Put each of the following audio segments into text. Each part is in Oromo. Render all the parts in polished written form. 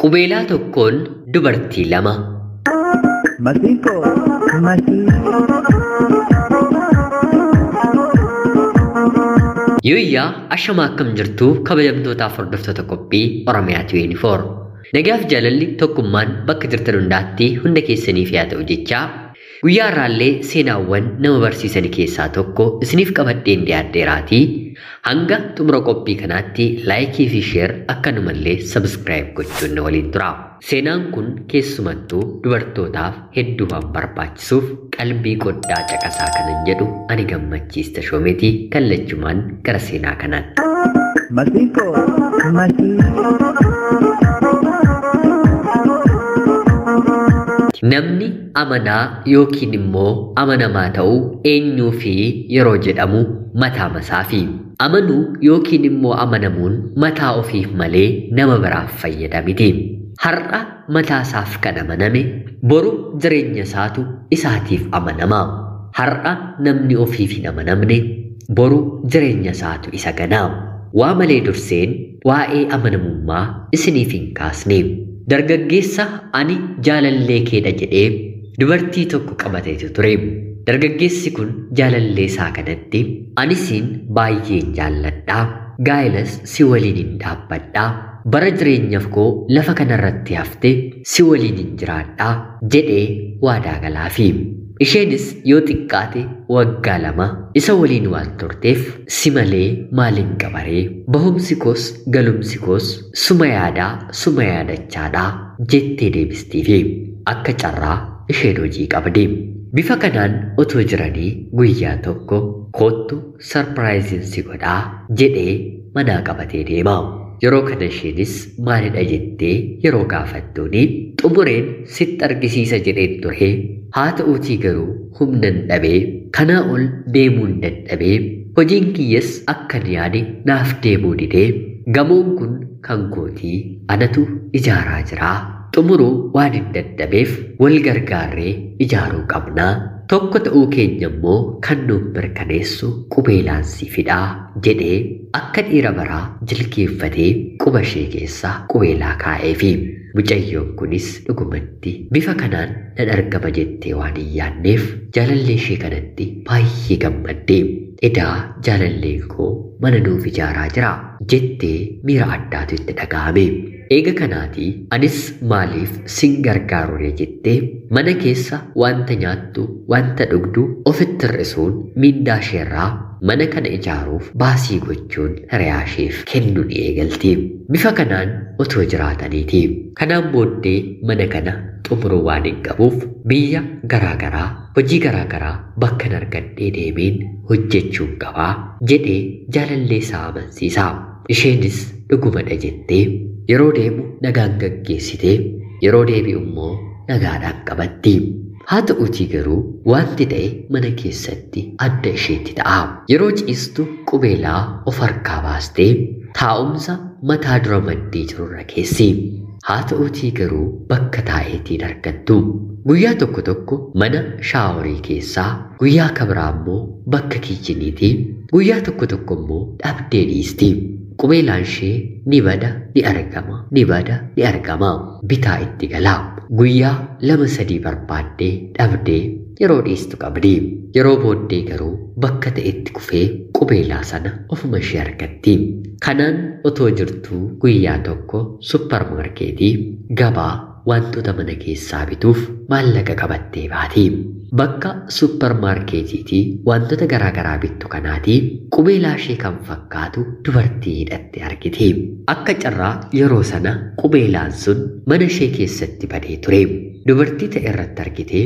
Qubeelaa tokkoon dubartii lama. Masiko, Yooyyaa ashamaa akkam jirtu kabajamtootaaf hordoftoota qophii Oromiyaa 24. Nagaaf jaalalli tokkummaan bakka jirtan hundaatti hunda keessaniif yaa ta'u jechaa guyyaa irraallee seenaawwan nama barsiisan keessaa tokko isiniif qabadheen dhiyaadheeraatii hanga xumura qophii kanaatti laayikii fi sheer akkanumallee sabskiraayib gochuun na waliin tura. Seenaan kun keessumattuu dubartootaaf hedduu waan barbaachisuuf qalbii qoddaa caqasaa kanan jedhu ani gammachiista shoometii kallachumaan gara seenaa kanaatti. Masiko, Namni amanaa yookiin immoo amanamaa ta'uu eenyuu fi yeroo jedhamu mataa masaafi. Amanuu yookiin immoo amanamuun mataa ofiif malee nama biraaf fayyada miti. Har'a mataasaaf kan amaname boru jireenya isaatu isaatiif amanama. Har'a namni ofiif hin amanamne boru jireenya isaatu isa ganaa. Waa malee durseen waa'ee amanamummaa isiniif hin kaasne. Dargaggeessa ani jaalallee keedha jedhee dubartii tokko qabateetu ture. Dargaggeessi kun jaalallee isaa kanatti anisiin baay'een jaalladhaa. Gaa'ilas si waliin hin dhaabbadhaa. Bara jireenyaaf koo lafa kanarratti hafte si waliin hin jiraadhaa jedhee waadaa galaafi. Isheenis yoo xiqqaate waggaa 2 isa waliin waan turteef si malee maaliin qabaree bahumsi koos galumsi koos suma yaadachaadhaa jettee deebistiifi akka carraa isheen hojii qabdi. Bifa kanaan otoo jiranii guyyaa tokko koottu sarpiraayiziin si godhaa jedhee manaa qabatee deema. Yeroo kana isheenis maalidha jettee yeroo gaafattuuni xumureen sitti argisiisa jedheen ture. Haa ta'uutii garuu humnan dhabee kanaa ol deemuun dadhabee hojiin kiyyas akkan yaade naaf deemuu didee gamoon kun kan kootii anatu ijaaraa jiraa. Xumuruu waan hin dadhabeef wal gargaarree ijaaruu qabnaa. Tokko ta'uu keenya immoo kan nuuf mirkaneessu qubeelaan si fidaa jedhee akka dhiira baraa jilkeeffatee quba ishee keessaa qubeelaa kaa'eefi. Mucayyoon kunis dhugumatti bifa kanaan nan argama jettee waan hin yaadneef jaalallee ishee kanatti baay'ee gammaddee edaa jaalalleen koo mana nuuf ijaaraa jira jettee miira addaatu itti dhaga'ame. Eega kanaatii anis maaliif sin gargaarure jettee mana keessa wanta nyaattu wanta dhugdu ofitti hir'isuun mindaa isheerraa mana kana ijaaruuf baasii gochuun hiriyaa isheef kennuu ni eegalti. Bifa kanaan otoo jiraataniiti. Kanaan booddee mana kana xumuruu waan hin qabuuf biyya garaagaraa hojii garaagaraa bakka argadhee deemeen hojjechuun qabaa jedhee jaalallee isaa amansiisa. Isheenis dhugumadha jettee yeroo deemu nagaan gaggeessitee yeroo deebi'u immoo nagaadhaan qabatti. Haa ta'uutii garuu wanti ta'e mana keessatti adda isheetti ta'a. Yeroo ciistu qubeelaa of harkaa baastee taa'umsa mataa dura maddee jirurra keessi. Haa ta'uutii garuu bakka taa'eetiin argattu. Guyyaa tokko mana shaaworii keessaa guyyaa kabiraa immoo bakka kiichiniitii guyyaa tokko immoo dhabdee dhiisti. Qubeelaan ishee ni bada ni argama bitaa itti galaa. Guyyaa 2-3 barbaaddee dhabdee yeroo dhiistu qabdi. Yeroo booddee garuu bakka ta'etti kufee qubeelaa sana ofuma ishee argatti. Kanaan otoo jirtuu guyyaa tokko supparmaarkeetii gabaa wantoota mana keessaa bituuf maallaqa qabattee baati. Bakka supparmaarkeetiitii wantoota garaagaraa bittu kanaatii qubeelaa ishee kan fakkaatu dubartii hidhatte argite. Akka carraa yeroo sana qubeelaan sun mana ishee keessatti badee ture. Dubartii ta'e irratti argite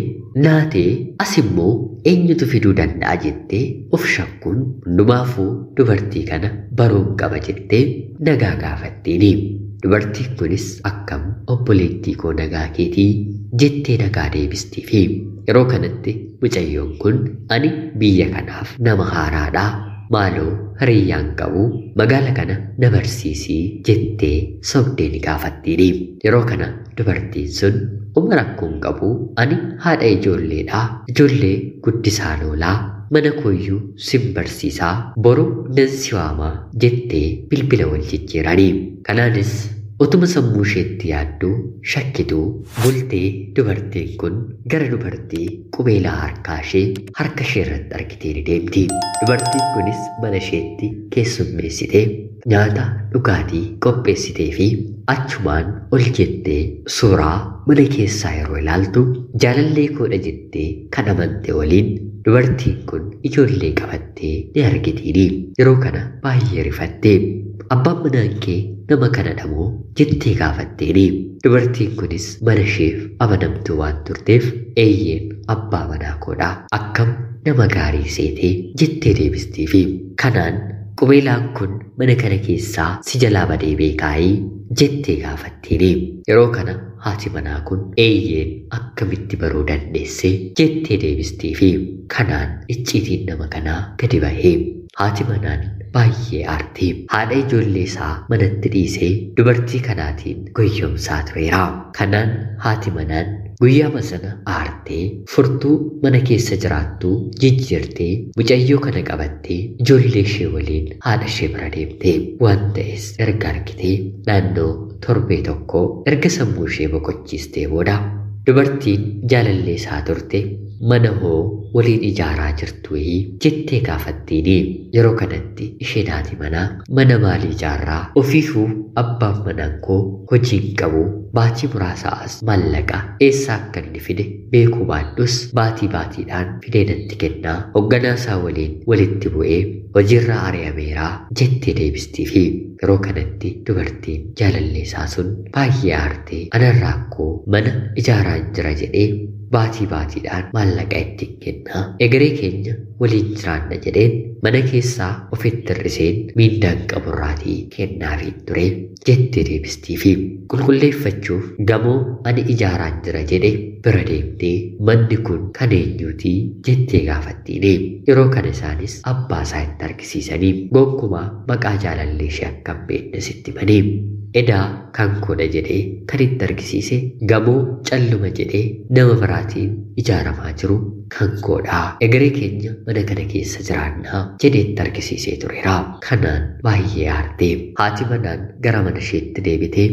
naatee as immoo eenyutu fiduu danda'a jettee of shakkuun hundumaafuu dubartii kana baruun qaba jettee nagaa gaafatteeni. Dubartiin kunis akkam obboleettii koo nagaa keetii jettee nagaa deebistiifi. Yeroo kanatti mucayyoon kun ani biyya kanaaf nama haaraadhaa maaloo hiriyyaan qabu magaala kana na barsiisii jettee sobdee ni gaafattiini. Yeroo kana dubartiin sun rakkoon qabu ani haadha ijoolleedhaa ijoollee guddisaan oolaa mana kooyyuu sin barsiisaa boru nan si waamaa jettee bilbila wal jijjiiranii. Kanaanis Utuma sammuu isheetti yaaddu shakkituu bultee dubartiin kun gara dubartii qubeelaa harkaa ishee harka ishee irratti argitee ni deemti. Dubartiin kunis mana isheetti keessummeessitee nyaata dhugaatii qopheessitee fi achumaan ol jettee suuraa mana keessaa yeroo ilaaltu jaalallee koodha jettee kan amante waliin dubartiin kun ijoollee qabattee ni argitiini. Yeroo kana baay'ee rifattee abbaan manaan kee nama kana dhamoo jettee gaafatteeni. Dubartiin kunis mana isheef amanamtuu waan turteef eeyyeen abbaa manaa koodha akkam nama gaarii seetee jettee deebistiifi kanaan qubeelaan kun mana kana keessaa si jalaa badee beekaayii jettee gaafatteeni. Yeroo kana haati manaa kun eeyyeen akkamitti baruu dandeesse jettee deebistiifi kanaan icciitiin nama kanaa gadi bahee haati manaan baay'ee aartee haadha ijoollee isaa manatti dhiisee dubartii kanaatiin goyyomsaa tureera. Kanaan haati manaan guyyaama sana aartee furtuu mana keessa jiraattuu jijjiirtee mucayyoo kana qabattee ijoollee ishee waliin haadha ishee bira deemtee waan ta'es erga argitee naannoo torbee tokko erga sammuu ishee boqochiistee booda dubartiin jaalallee isaa turte mana hoo waliin ijaaraa jirtu jettee gaafatteeni. Yeroo kanatti isheen haati manaa mana maalii ijaarraa ofiifuu abbaan manaan koo hojiin qabu baatii muraasaas maallaqa eessaa akka inni fide beekuu baadhus baatii baatiidhaan fidee natti kennaa hoogganaa isaa waliin walitti bu'ee hojiirraa ari'ameeraa jettee deebistiifi yeroo kanatti dubartiin jaalallee isaa sun baay'ee aartee anarraa akkoo mana ijaaraan jira jedhee baatii baatiidhaan maallaqa itti kennaa egeree keenya waliin jiraanna jedheen mana keessaa ofitti hir'iseen miindaan qaburraatii kennaafii ture jettee deebistiifi qulqulleeffachuuf gamoo ani ijaaraan jira jedhe bira deemtee manni kun kan eenyuutii jettee gaafattiini. Yeroo kana isaanis abbaa isaa itti argisiisanii gonkumaa maqaa jaalallee ishee akkam beekne sitti himanii. Edaa kan koodha jedhee kan itti argisiise gamoo calluma jedhee nama biraatiin ijaaramaa jiru kan koodhaa egeree keenya mana kana keessa jiraannaa jedhee itti argisiisee tureera. Kanaan baay'ee aartee haati manaan gara mana isheetti deebitee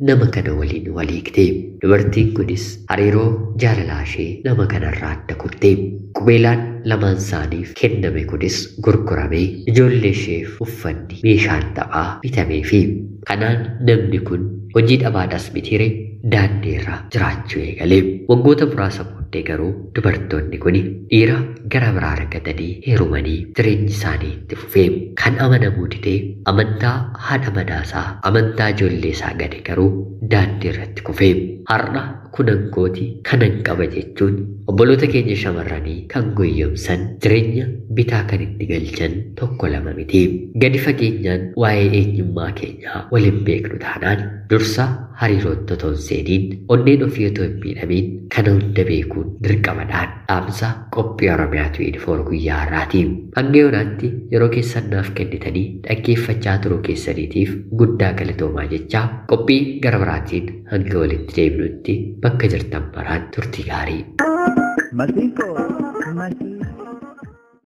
nama kana waliin waliigte. Dubartiin kunis hariiroo jaalalaa ishee nama kanarraa adda kutte. Qubeelaan lamaan isaaniif kenname kunis gurguramee ijoollee isheef uffanni meeshaan taphaa bitameefi kanaan namni kun hojii dhabaadhaas mitiire daandiirra jiraachuu eegale. Waggoota muraasa booddee garuu dubartoonni kun dhiira gara biraa argatanii heerumanii jireenyi isaanii itti fufee kan amanamuu didee amantaa haadha manaasaa amantaa ijoollee isaa gade garuu daandii irratti kufee har'a kunan kooti kanan qaba jechuun obboloota keenya shamarranii kan goyyomsan jireenya bitaa kan itti galchan tokko lama miti. Gadi fageenyaan waa'ee eenyummaa keenyaa waliin beeknu taanaan dursa hariirootti otoo hin seeniin onneen ofii otoo hin miidhamiin kana hunda beekuun dirqamadhaan dhaamsa qophii Oromiyaatu yuunifoor guyyaa har'aati. Hanga yoonaatti yeroo keessan naaf kennitanii dhaggeeffachaa turuu keessaniitiif guddaa galatoomaa jechaa qophii gara biraatiin hanga walitti deebinutti bakka jirtan maraan turtii gaarii. Masiiko.